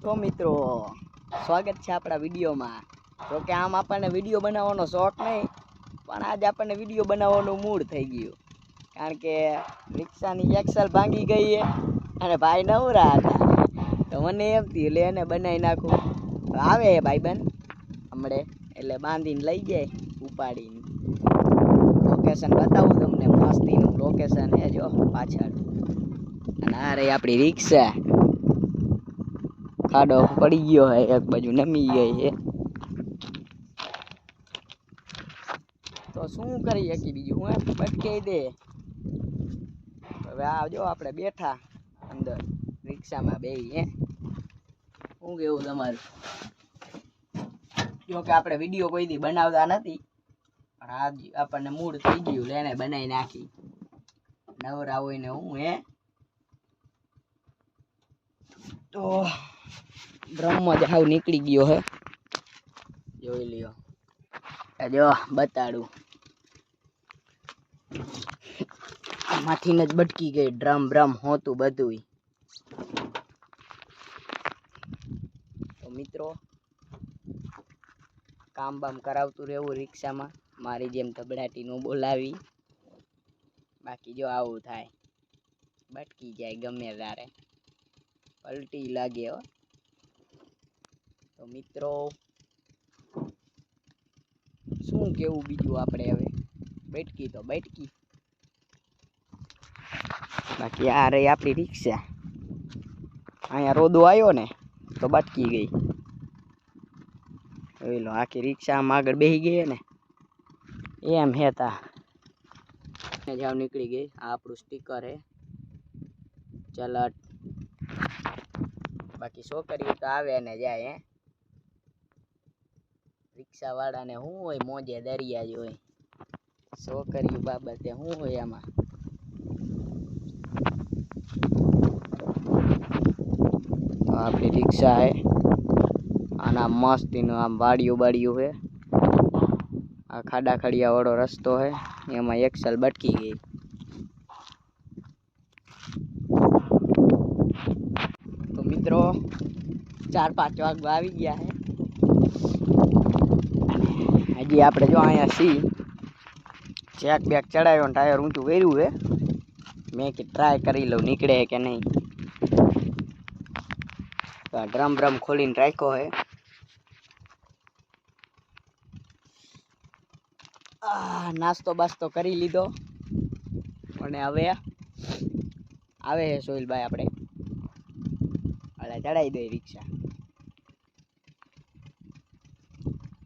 તો મિત્રો સ્વાગત છે આપણા વિડીયોમાં। જો કે આમ આપણને વિડીયો બનાવવાનો શોખ નહીં, પણ આજે આપણને વિડીયો બનાવવાનું મૂડ થઈ ગયું, કારણ કે રિક્ષાની એક્સલ ભાંગી ગઈ છે અને ભાઈ નવરા હતા, તો મને એમ થયું લે એને બનાવી નાખું। આવે ભાઈબંધ હમણે એટલે બાંધીને લઈ જાય ઉપાડીને। લોકેશન બતાવું તમને, મસ્તીનું લોકેશન છે જો પાછળ। અને આ રહી આપણી રિક્ષા, ખાડો પડી ગયો હે, એક બાજુ નમી ગઈ છે, તો શું કરી શકીએ બીજું, હું બટકાઈ દે। હવે આ જો આપણે બેઠા અંદર રિક્ષામાં બેહી હે, શું કેવું તમારું? જો કે આપણે વિડીયો કોઈ દી બનાવતા નથી, પણ આજ આપણને મૂડ થઈ ગયું લેને બનાવી નાખી, નવરા હોય ને હું હે। તો ડ્રમ જ હાવ નીકળી ગયો હે, જોઈ લ્યો, જો બતાડું, આમાંથી જ બટકી ગઈ, ડ્રમ બ્રમ હોતું બધું। તો મિત્રો કામ બામ કરાવતું રહેવું રિક્ષામાં, મારી જેમ ધબડાટી ન બોલાવી, બાકી જો આવું થાય બટકી જાય ગમે ત્યારે, પલટી લાગે હો। તો મિત્રો શું કેવું બીજું આપણે, હવે બેઠકી તો બેઠકી, બાકી આ રહી આપણી રિક્ષા, અહીંયા રોદો આવ્યો ને તો બટકી ગઈ, જોઈ લો આખી રિક્ષા આમ આગળ બેસી ગઈ ને એમ હેતા જાવ નીકળી ગઈ। આ આપણું સ્ટીકર હે ચલટ, બાકી છોકરીઓ તો આવે ને જાય હે, રિક્ષા વાળાને શું હોય, મોજે દરિયા જ હોય, છોકરીઓ બાબતે શું હોય આમાં। તો આપણી રિક્ષા હે, આના મસ્તીનું આમ વાડિયું બાડિયું હે, આ ખાડા ખડિયા વાળો રસ્તો હે, એમાં એક્સલ બટકી ગઈ। તો મિત્રો 4-5 વાગવા આવી ગયા હે, હજી આપણે જો અહીંયા સી ચેક બેક ચડાવ્યો ને ટાયર ઊંચું કર્યું હે, મેં કે ટ્રાય કરી લઉં નીકળે કે નહીં। તો આ ડ્રમ બ્રમ ખોલીને રાખ્યો હે, નાસ્તો બાસ્તો કરી લીધો, અને હવે આવે છે સોહિલભાઈ, આપણે ચડાવી દઈએ રિક્ષા।